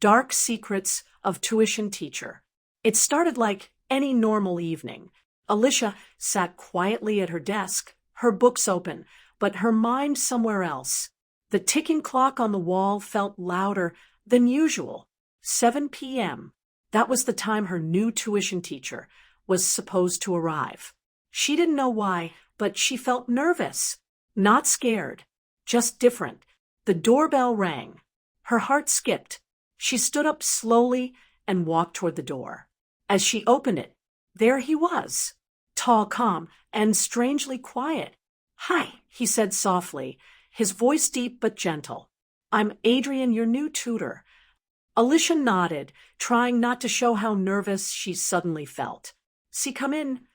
Dark Secrets of Tuition Teacher. It started like any normal evening. Alicia sat quietly at her desk, her books open, but her mind somewhere else. The ticking clock on the wall felt louder than usual. 7 p.m. That was the time her new tuition teacher was supposed to arrive. She didn't know why, but she felt nervous. Not scared, just different. The doorbell rang. Her heart skipped. She stood up slowly and walked toward the door. As she opened it, there he was, tall, calm, and strangely quiet. "Hi," he said softly, his voice deep but gentle. "I'm Adrian, your new tutor." Alicia nodded, trying not to show how nervous she suddenly felt. "See, come in."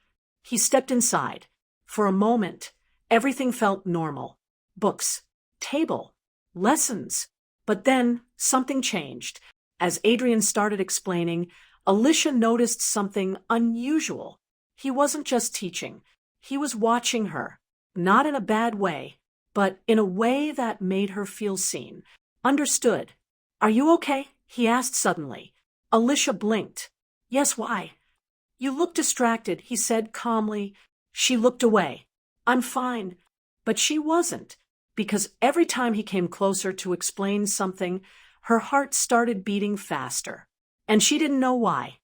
He stepped inside. For a moment, everything felt normal. Books, table, lessons. But then something changed. As Adrian started explaining, Alicia noticed something unusual. He wasn't just teaching. He was watching her. Not in a bad way, but in a way that made her feel seen. Understood. "Are you okay?" he asked suddenly. Alicia blinked. "Yes, why?" "You look distracted," he said calmly. She looked away. "I'm fine." But she wasn't, because every time he came closer to explain something, her heart started beating faster. And she didn't know why.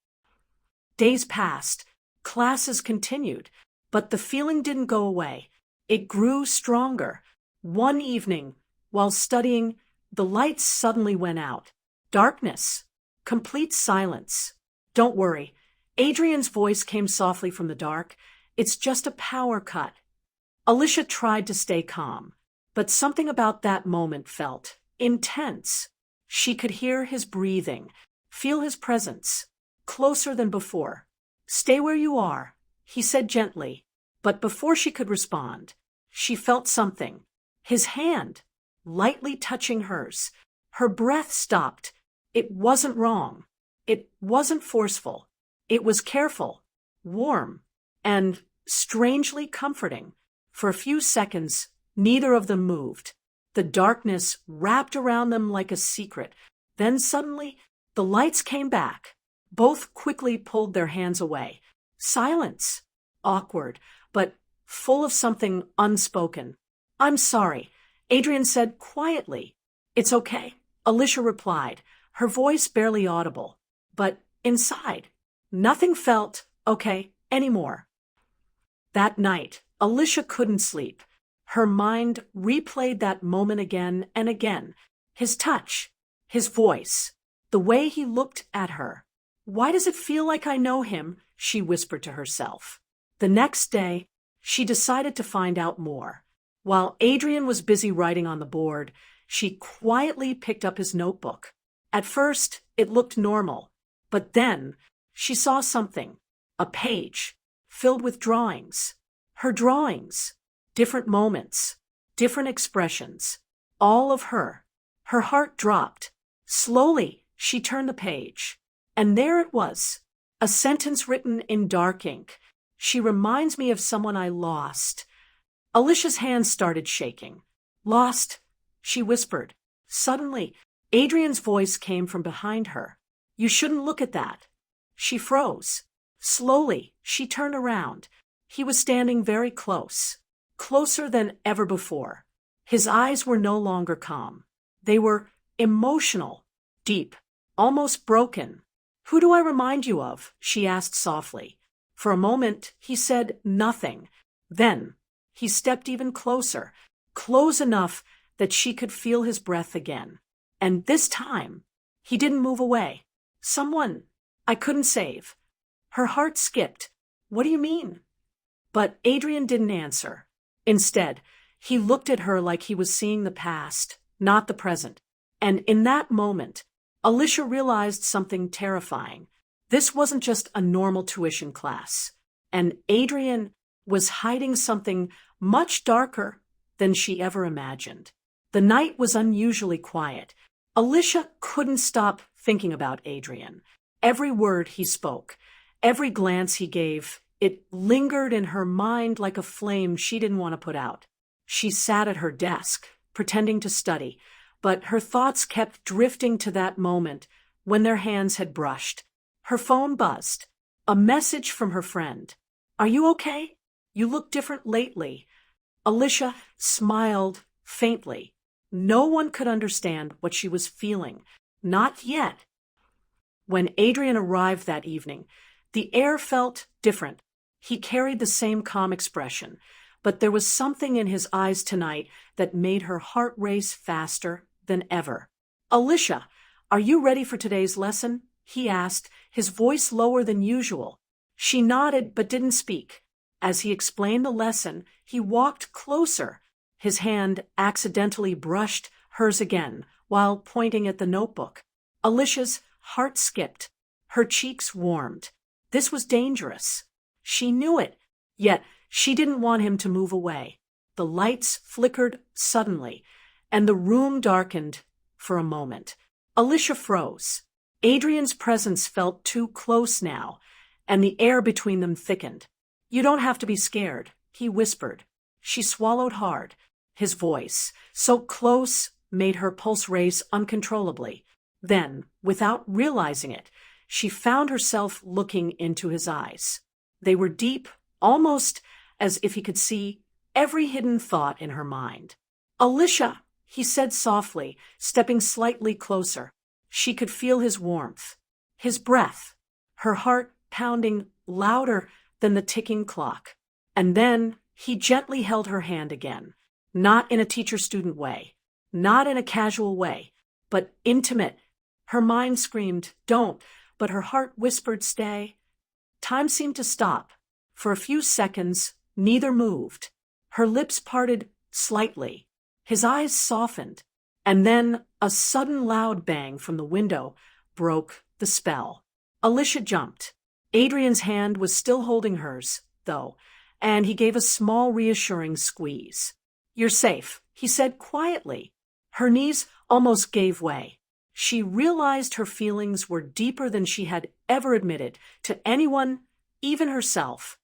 Days passed. Classes continued. But the feeling didn't go away. It grew stronger. One evening, while studying, the lights suddenly went out. Darkness. Complete silence. "Don't worry." Adrian's voice came softly from the dark. "It's just a power cut." Alicia tried to stay calm, but something about that moment felt intense. She could hear his breathing, feel his presence, closer than before. "Stay where you are," he said gently, but before she could respond, she felt something. His hand, lightly touching hers. Her breath stopped. It wasn't wrong. It wasn't forceful. It was careful, warm, and strangely comforting. For a few seconds, neither of them moved. The darkness wrapped around them like a secret. Then suddenly, the lights came back. Both quickly pulled their hands away. Silence. Awkward, but full of something unspoken. "I'm sorry," Adrian said quietly. "It's okay," Alicia replied, her voice barely audible. But inside, nothing felt okay anymore. That night, Alicia couldn't sleep. Her mind replayed that moment again and again. His touch, his voice, the way he looked at her. "Why does it feel like I know him?" she whispered to herself. The next day, she decided to find out more. While Adrian was busy writing on the board, she quietly picked up his notebook. At first, it looked normal, but then she saw something. A page filled with drawings. Her drawings. Different moments. Different expressions. All of her. Her heart dropped. Slowly, she turned the page. And there it was. A sentence written in dark ink. "She reminds me of someone I lost." Alicia's hands started shaking. "Lost?" she whispered. Suddenly, Adrian's voice came from behind her. "You shouldn't look at that." She froze. Slowly, she turned around. He was standing very close. Closer than ever before. His eyes were no longer calm. They were emotional, deep, almost broken. "Who do I remind you of?" she asked softly. For a moment, he said nothing. Then, he stepped even closer, close enough that she could feel his breath again. And this time, he didn't move away. "Someone I couldn't save." Her heart skipped. "What do you mean?" But Adrian didn't answer. Instead, he looked at her like he was seeing the past, not the present. And in that moment, Alicia realized something terrifying. This wasn't just a normal tuition class. And Adrian was hiding something much darker than she ever imagined. The night was unusually quiet. Alicia couldn't stop thinking about Adrian. Every word he spoke, every glance he gave, it lingered in her mind like a flame she didn't want to put out. She sat at her desk, pretending to study, but her thoughts kept drifting to that moment when their hands had brushed. Her phone buzzed. A message from her friend. "Are you okay? You look different lately." Alicia smiled faintly. No one could understand what she was feeling. Not yet. When Adrian arrived that evening, the air felt different. He carried the same calm expression, but there was something in his eyes tonight that made her heart race faster than ever. "Alicia, are you ready for today's lesson?" he asked, his voice lower than usual. She nodded but didn't speak. As he explained the lesson, he walked closer. His hand accidentally brushed hers again while pointing at the notebook. Alicia's heart skipped. Her cheeks warmed. This was dangerous. She knew it, yet she didn't want him to move away. The lights flickered suddenly, and the room darkened for a moment. Alicia froze. Adrian's presence felt too close now, and the air between them thickened. "You don't have to be scared," he whispered. She swallowed hard. His voice, so close, made her pulse race uncontrollably. Then, without realizing it, she found herself looking into his eyes. They were deep, almost as if he could see every hidden thought in her mind. "Alicia," he said softly, stepping slightly closer. She could feel his warmth, his breath, her heart pounding louder than the ticking clock. And then he gently held her hand again, not in a teacher-student way, not in a casual way, but intimate. Her mind screamed, "Don't," but her heart whispered, "Stay." Time seemed to stop. For a few seconds, neither moved. Her lips parted slightly. His eyes softened. And then a sudden loud bang from the window broke the spell. Alicia jumped. Adrian's hand was still holding hers, though, and he gave a small reassuring squeeze. "You're safe," he said quietly. Her knees almost gave way. She realized her feelings were deeper than she had ever admitted to anyone, even herself.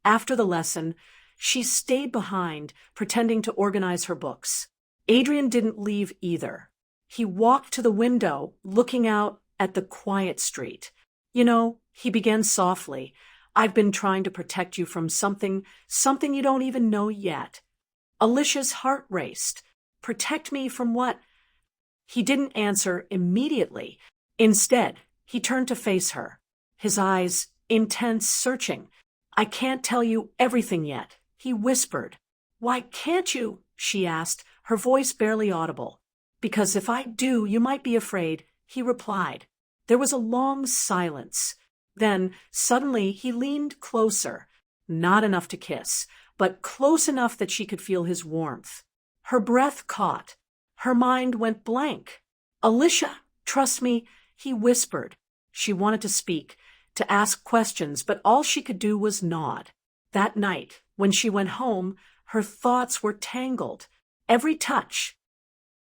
After the lesson, she stayed behind, pretending to organize her books. Adrian didn't leave either. He walked to the window, looking out at the quiet street. "You know," he began softly, "I've been trying to protect you from something you don't even know yet." Alicia's heart raced. "Protect me from what?" He didn't answer immediately. Instead, he turned to face her, his eyes intense, searching. "I can't tell you everything yet," he whispered. "Why can't you?" she asked, her voice barely audible. "Because if I do, you might be afraid," he replied. There was a long silence. Then, suddenly, he leaned closer, not enough to kiss, but close enough that she could feel his warmth. Her breath caught. Her mind went blank. "Alicia, trust me," he whispered. She wanted to speak, to ask questions, but all she could do was nod. That night, when she went home, her thoughts were tangled. Every touch,